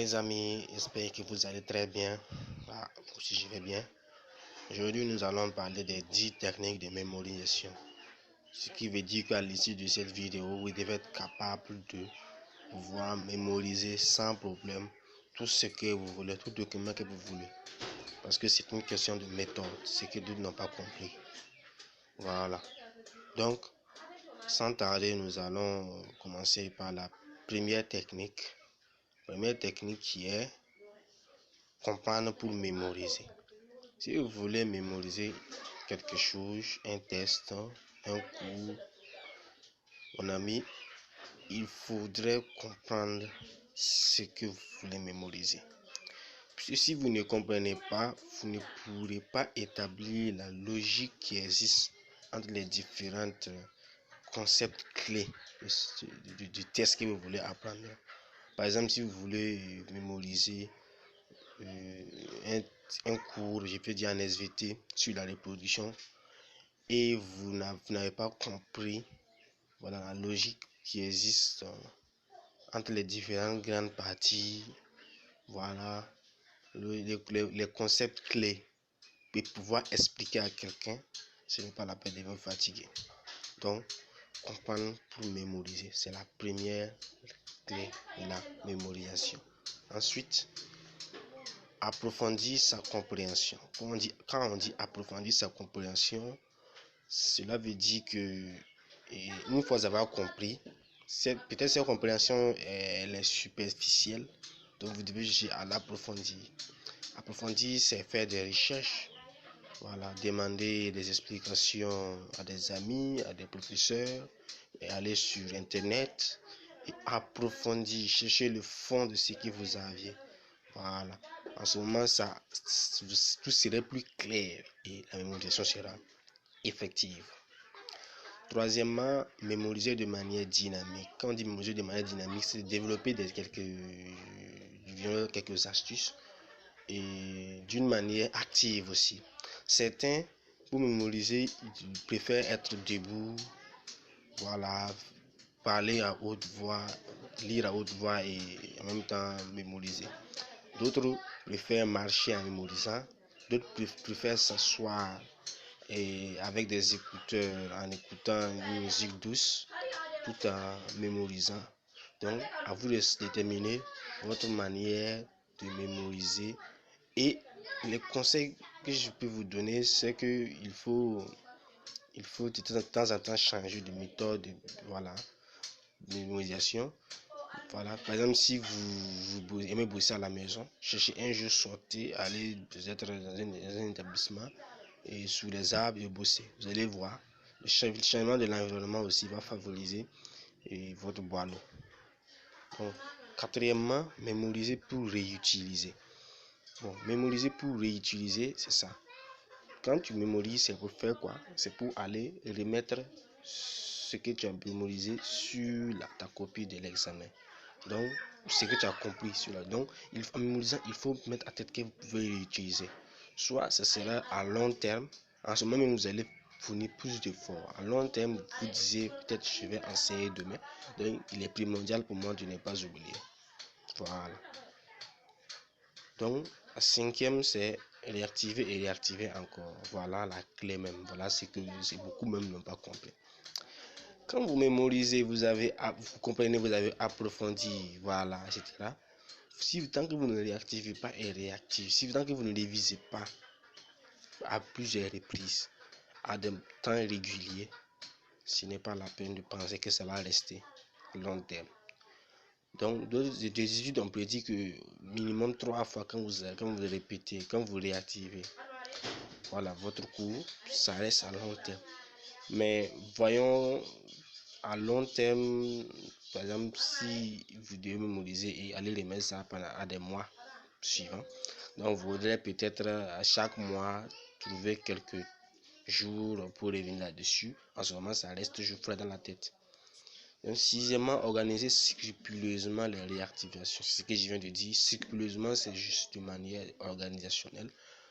les amis, j'espère que vous allez très bien. Moi aussi je vais bien. Aujourd'hui nous allons parler des 10 techniques de mémorisation. Ce qui veut dire qu'à l'issue de cette vidéo, vous devez être capable de pouvoir mémoriser sans problème tout ce que vous voulez, tout document que vous voulez. Parce que c'est une question de méthode, ce que d'autres n'ont pas compris. Voilà. Donc, sans tarder, nous allons commencer par la première technique. Première technique qui est comprendre pour mémoriser. Si vous voulez mémoriser quelque chose, un test, un cours, mon ami, il faudrait comprendre ce que vous voulez mémoriser. Puisque si vous ne comprenez pas, vous ne pourrez pas établir la logique qui existe entre les différents concepts clés du test que vous voulez apprendre. Par exemple, si vous voulez mémoriser un cours, je peux dire en SVT, sur la reproduction, et vous n'avez pas compris la logique qui existe entre les différentes grandes parties, les concepts clés, et pouvoir expliquer à quelqu'un, ce n'est pas la peine de vous fatiguer. Donc, comprendre pour mémoriser, c'est la première clé de la mémorisation. Ensuite, approfondir sa compréhension. Quand on dit approfondir sa compréhension, cela veut dire que une fois avoir compris, peut-être cette compréhension elle est superficielle, donc vous devez chercher à l'approfondir. Approfondir, c'est faire des recherches, demander des explications à des amis, à des professeurs, et aller sur internet et approfondir, chercher le fond de ce que vous aviez. Voilà. En ce moment, tout serait plus clair et la mémorisation sera effective. Troisièmement, mémoriser de manière dynamique. Quand on dit mémoriser de manière dynamique, c'est développer quelques astuces et d'une manière active aussi. Certains, pour mémoriser, ils préfèrent être debout, parler à haute voix, lire à haute voix et en même temps mémoriser. D'autres préfèrent marcher en mémorisant, d'autres préfèrent s'asseoir et avec des écouteurs en écoutant une musique douce tout en mémorisant. Donc, à vous de déterminer votre manière de mémoriser. Et les conseils que je peux vous donner, c'est que il faut de temps en temps changer de méthode, de mémorisation. Par exemple, si vous aimez bosser à la maison, cherchez un jour, sortez, allez peut-être dans un établissement et sous les arbres et bosser. Vous allez voir, le changement de l'environnement aussi va favoriser votre boileau. Donc, quatrièmement, mémoriser pour réutiliser. Mémoriser pour réutiliser, c'est ça. Quand tu mémorises, c'est pour faire quoi? C'est pour aller remettre ce que tu as mémorisé sur ta copie de l'examen. Donc, ce que tu as compris sur la. Donc, en mémorisant, il faut mettre à tête que vous pouvez réutiliser. Soit ce sera à long terme. En ce moment même, vous allez fournir plus d'efforts. À long terme, vous disiez peut-être je vais enseigner demain. Donc, il est primordial pour moi de ne pas oublier. Voilà. Donc, la cinquième, c'est réactiver et réactiver encore. Voilà la clé même. Voilà ce que beaucoup même n'ont pas compris. Quand vous mémorisez, vous comprenez, vous avez approfondi, etc. Tant que vous ne réactivez pas et réactivez, tant que vous ne révisez pas à plusieurs reprises, à des temps réguliers, ce n'est pas la peine de penser que ça va rester long terme. Donc, des études, on peut dire que minimum 3 fois quand vous répétez, quand vous réactivez, votre cours, ça reste à long terme. Mais voyons, à long terme, par exemple, si vous devez mémoriser et aller remettre ça à des mois suivants, donc vous voudrez peut-être à chaque mois trouver quelques jours pour revenir là-dessus. En ce moment, ça reste toujours frais dans la tête. Donc, sixièmement, organiser scrupuleusement les réactivations. C'est ce que je viens de dire. Scrupuleusement, c'est juste de manière organisationnelle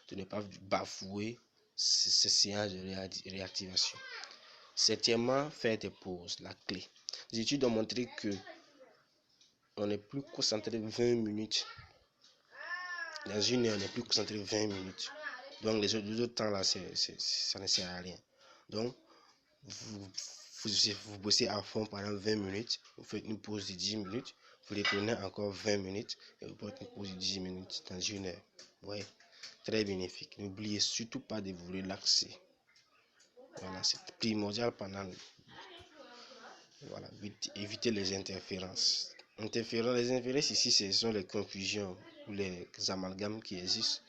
de ne pas bafouer ces séances de réactivation. Septièmement, faire des pauses, la clé. Les études ont montré que on est plus concentré 20 minutes Dans une heure, on n'est plus concentré 20 minutes. Donc les autres temps là, ça ne sert à rien. Donc vous bossez à fond pendant 20 minutes, vous faites une pause de 10 minutes, vous retournez encore 20 minutes et vous faites une pause de 10 minutes dans une heure. Ouais, très bénéfique. N'oubliez surtout pas de vous relaxer. Voilà, c'est primordial pendant. Voilà, éviter les interférences. Les interférences ici, ce sont les confusions ou les amalgames qui existent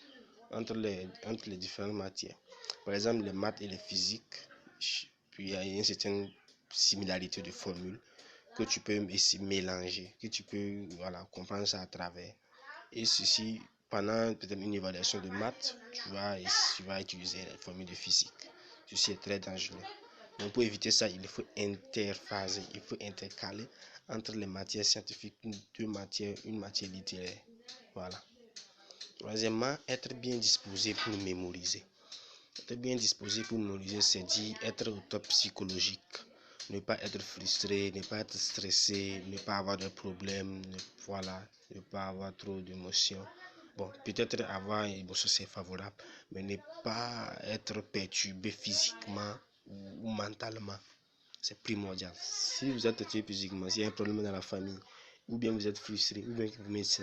entre les différentes matières. Par exemple, les maths et les physiques, puis il y a une certaine similarité de formules que tu peux ici mélanger, que tu peux comprendre ça à travers. Et ceci, pendant peut-être une évaluation de maths, tu vas utiliser les formules de physique. Ceci est très dangereux. Donc pour éviter ça, il faut interphaser, il faut intercaler entre les matières scientifiques, une matière littéraire. Voilà. Troisièmement, être bien disposé pour mémoriser. Être bien disposé pour mémoriser, c'est dire être au top psychologique. Ne pas être frustré, ne pas être stressé, ne pas avoir de problèmes, ne pas avoir trop d'émotions. Bon, peut-être avoir une émotion c'est favorable, mais ne pas être perturbé physiquement ou mentalement. C'est primordial. Si vous êtes perturbé physiquement, s'il y a un problème dans la famille, ou bien vous êtes frustré, ou bien vous mettez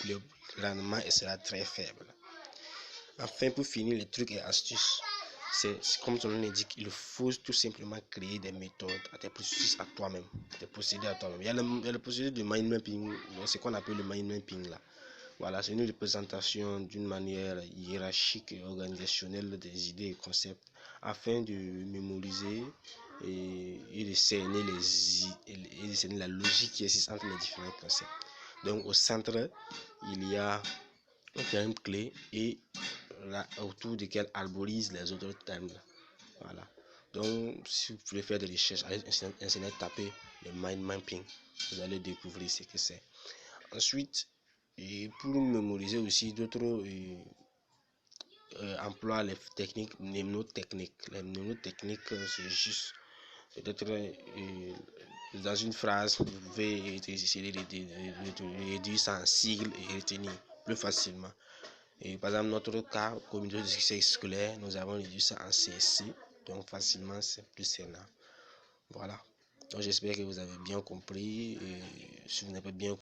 le rendement sera très faible. Enfin, pour finir, les trucs et astuces. C'est comme son nom l'indique, il faut tout simplement créer des méthodes, des processus à toi-même, des procédés à toi-même. Il y a le procédé de mind mapping, c'est qu'on appelle le mind mapping là. Voilà, c'est une représentation d'une manière hiérarchique et organisationnelle des idées et concepts afin de mémoriser et de cerner la logique qui existe entre les différents concepts. Donc au centre, il y a un terme clé et autour duquel arborise les autres termes. Voilà. Donc si vous voulez faire des recherches, allez sur internet, tapez le mind mapping, vous allez découvrir ce que c'est. Ensuite, et pour mémoriser aussi, d'autres emploient les techniques mnémotechniques. Les mnémotechniques, c'est juste peut-être dans une phrase, vous pouvez essayer de réduire ça en sigles et retenir plus facilement. Et par exemple, notre cas, communauté de succès scolaire, nous avons réduit ça en CSC, donc facilement, c'est plus sénat. Voilà. Donc j'espère que vous avez bien compris. Et si vous n'avez pas bien